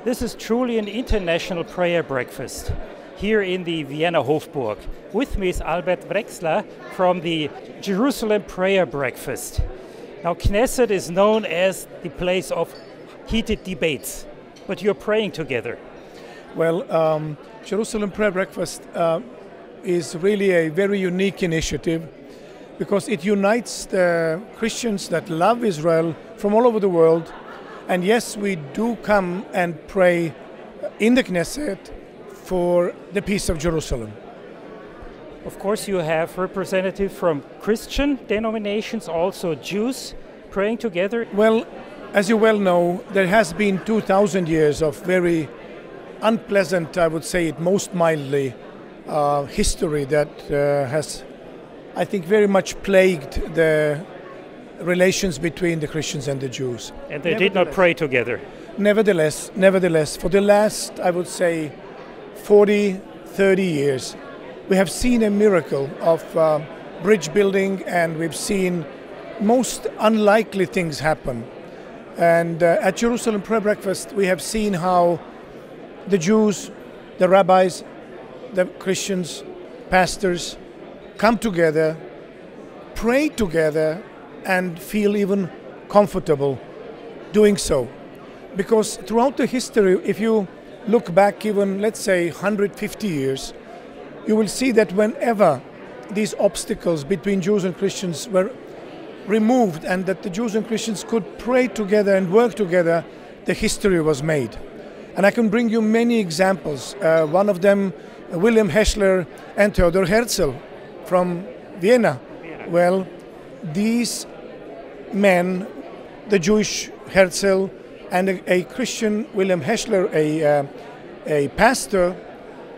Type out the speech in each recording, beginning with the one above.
This is truly an international prayer breakfast here in the Vienna Hofburg. With me is Albert Veksler from the Jerusalem Prayer Breakfast. Now, Knesset is known as the place of heated debates, but you're praying together. Well, Jerusalem Prayer Breakfast is really a very unique initiative because it unites the Christians that love Israel from all over the world. And yes, we do come and pray in the Knesset for the peace of Jerusalem. Of course, you have representatives from Christian denominations, also Jews, praying together. Well, as you well know, there has been 2,000 years of very unpleasant, I would say it most mildly, history that has, I think, very much plagued the relations between the Christians and the Jews. And they did not pray together. Nevertheless, for the last, I would say, 40, 30 years, we have seen a miracle of bridge building, and we've seen most unlikely things happen. And at Jerusalem Prayer Breakfast, we have seen how the Jews, the rabbis, the Christians, pastors come together, pray together, and feel even comfortable doing so. Because throughout the history, if you look back even, let's say, 150 years, you will see that whenever these obstacles between Jews and Christians were removed and that the Jews and Christians could pray together and work together, the history was made. And I can bring you many examples. One of them, William Veksler and Theodor Herzl from Vienna. Well, these men, the Jewish Herzl and a Christian William Veksler, a pastor,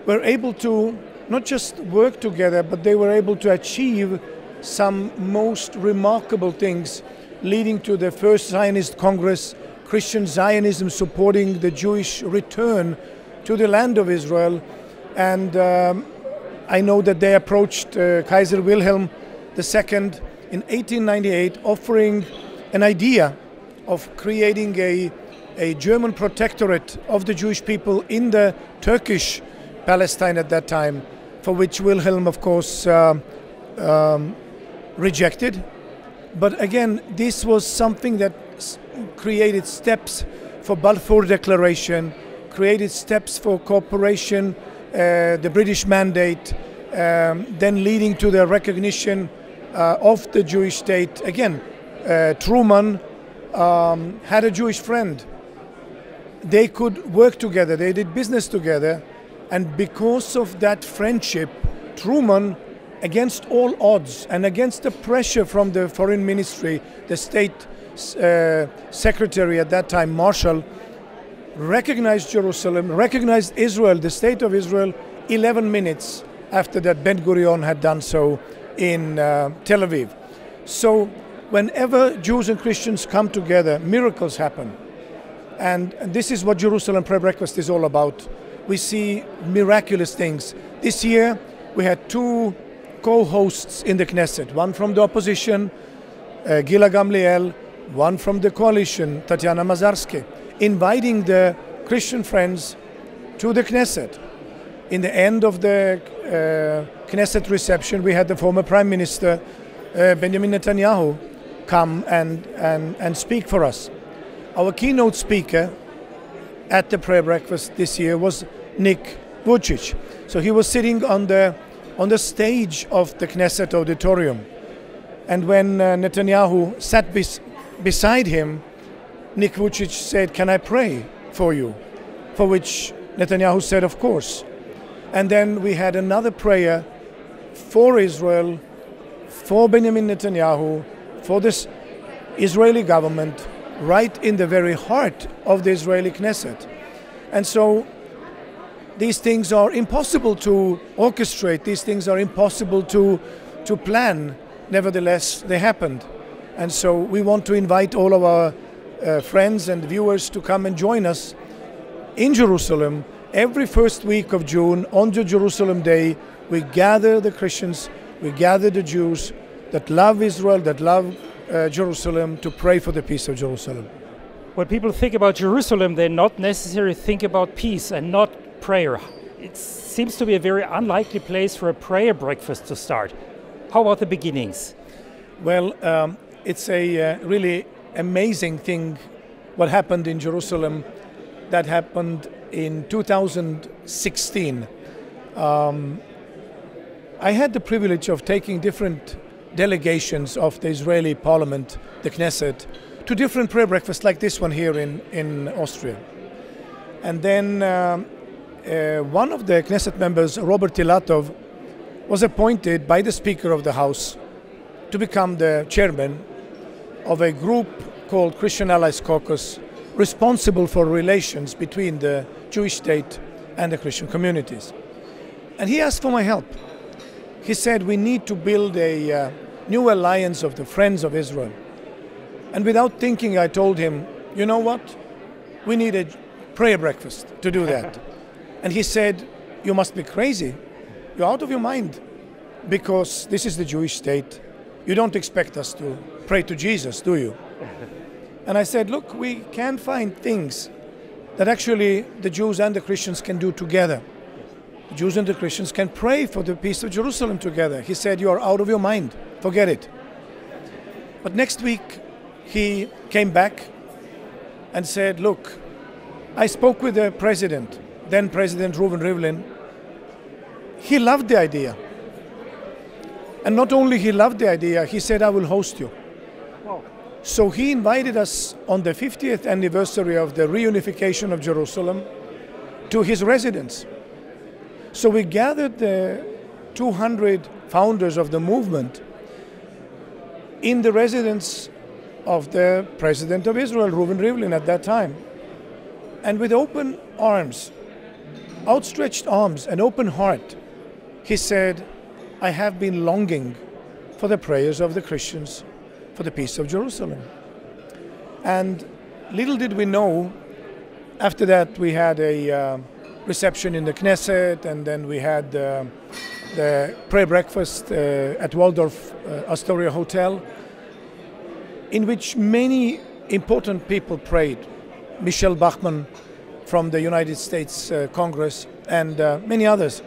were able to not just work together, but they were able to achieve some most remarkable things, leading to the first Zionist Congress, Christian Zionism supporting the Jewish return to the land of Israel. And I know that they approached Kaiser Wilhelm II in 1898, offering an idea of creating a German protectorate of the Jewish people in the Turkish Palestine at that time, for which Wilhelm, of course, rejected. But again, this was something that created steps for Balfour Declaration, created steps for cooperation, the British Mandate, then leading to the recognition of the Jewish state. Again, Truman had a Jewish friend. They could work together, they did business together, and because of that friendship, Truman, against all odds and against the pressure from the foreign ministry, the state secretary at that time, Marshall, recognized Jerusalem, recognized Israel, the state of Israel, 11 minutes after that Ben-Gurion had done so in Tel Aviv. So whenever Jews and Christians come together, miracles happen. And this is what Jerusalem Prayer Breakfast is all about. We see miraculous things. This year we had two co-hosts in the Knesset, one from the opposition, Gila Gamliel, one from the coalition, Tatiana Mazarsky, inviting the Christian friends to the Knesset. In the end of the Knesset reception, we had the former Prime Minister, Benjamin Netanyahu, come and speak for us. Our keynote speaker at the prayer breakfast this year was Nick Vucic. So he was sitting on the stage of the Knesset auditorium. And when Netanyahu sat beside him, Nick Vucic said, "Can I pray for you?" For which Netanyahu said, "Of course." And then we had another prayer for Israel, for Benjamin Netanyahu, for this Israeli government, right in the very heart of the Israeli Knesset. And so these things are impossible to orchestrate, these things are impossible to plan. Nevertheless, they happened. And so we want to invite all of our friends and viewers to come and join us in Jerusalem. Every first week of June, on the Jerusalem Day, we gather the Christians, we gather the Jews that love Israel, that love Jerusalem, to pray for the peace of Jerusalem. When people think about Jerusalem, they not necessarily think about peace and not prayer. It seems to be a very unlikely place for a prayer breakfast to start. How about the beginnings? Well, it's a really amazing thing what happened in Jerusalem that happened in 2016. I had the privilege of taking different delegations of the Israeli parliament, the Knesset, to different prayer breakfasts like this one here in Austria. And then one of the Knesset members, Robert Ilatov, was appointed by the Speaker of the House to become the chairman of a group called Christian Allies Caucus, responsible for relations between the Jewish state and the Christian communities. And he asked for my help. He said we need to build a new alliance of the Friends of Israel. And without thinking, I told him, you know what? We need a prayer breakfast to do that. And he said, you must be crazy. You're out of your mind, because this is the Jewish state. You don't expect us to pray to Jesus, do you? And I said, look, we can find things that actually the Jews and the Christians can do together. The Jews and the Christians can pray for the peace of Jerusalem together. He said, you are out of your mind. Forget it. But next week, he came back and said, look, I spoke with the president, then President Reuven Rivlin. He loved the idea. And not only he loved the idea, he said, I will host you. Wow. So he invited us on the 50th anniversary of the reunification of Jerusalem to his residence. So we gathered the 200 founders of the movement in the residence of the President of Israel, Reuven Rivlin, at that time. And with open arms, outstretched arms, and open heart, he said, I have been longing for the prayers of the Christians for the peace of Jerusalem. And little did we know, after that we had a reception in the Knesset, and then we had the prayer breakfast at Waldorf Astoria Hotel, in which many important people prayed. Michelle Bachmann from the United States Congress and many others.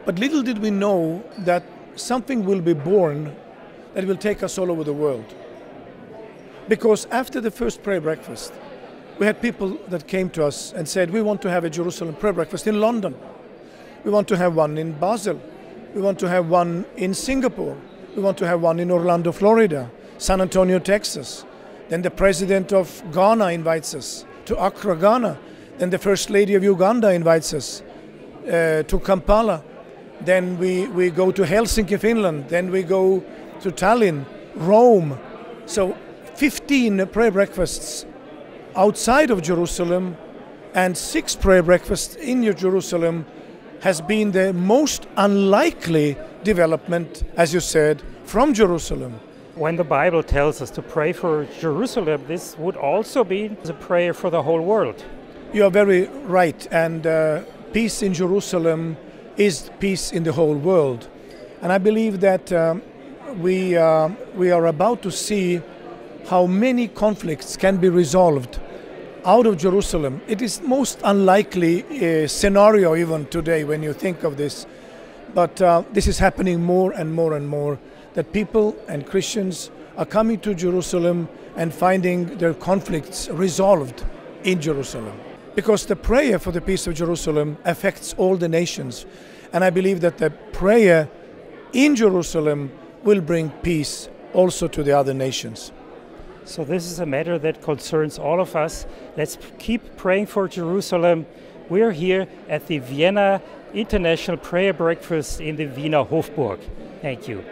But little did we know that something will be born that will take us all over the world. Because after the first prayer breakfast, we had people that came to us and said, we want to have a Jerusalem prayer breakfast in London. We want to have one in Basel. We want to have one in Singapore. We want to have one in Orlando, Florida, San Antonio, Texas. Then the president of Ghana invites us to Accra, Ghana. Then the First Lady of Uganda invites us to Kampala. Then we go to Helsinki, Finland. Then we go to Tallinn, Rome. So 15 prayer breakfasts outside of Jerusalem and 6 prayer breakfasts in Jerusalem has been the most unlikely development, as you said, from Jerusalem. When the Bible tells us to pray for Jerusalem, this would also be a prayer for the whole world. You are very right, and peace in Jerusalem is peace in the whole world. And I believe that we are about to see how many conflicts can be resolved out of Jerusalem. It is most unlikely scenario even today when you think of this. But this is happening more and more and more, that people and Christians are coming to Jerusalem and finding their conflicts resolved in Jerusalem. Because the prayer for the peace of Jerusalem affects all the nations. And I believe that the prayer in Jerusalem will bring peace also to the other nations. So this is a matter that concerns all of us. Let's keep praying for Jerusalem. We're here at the Vienna International Prayer Breakfast in the Wiener Hofburg. Thank you.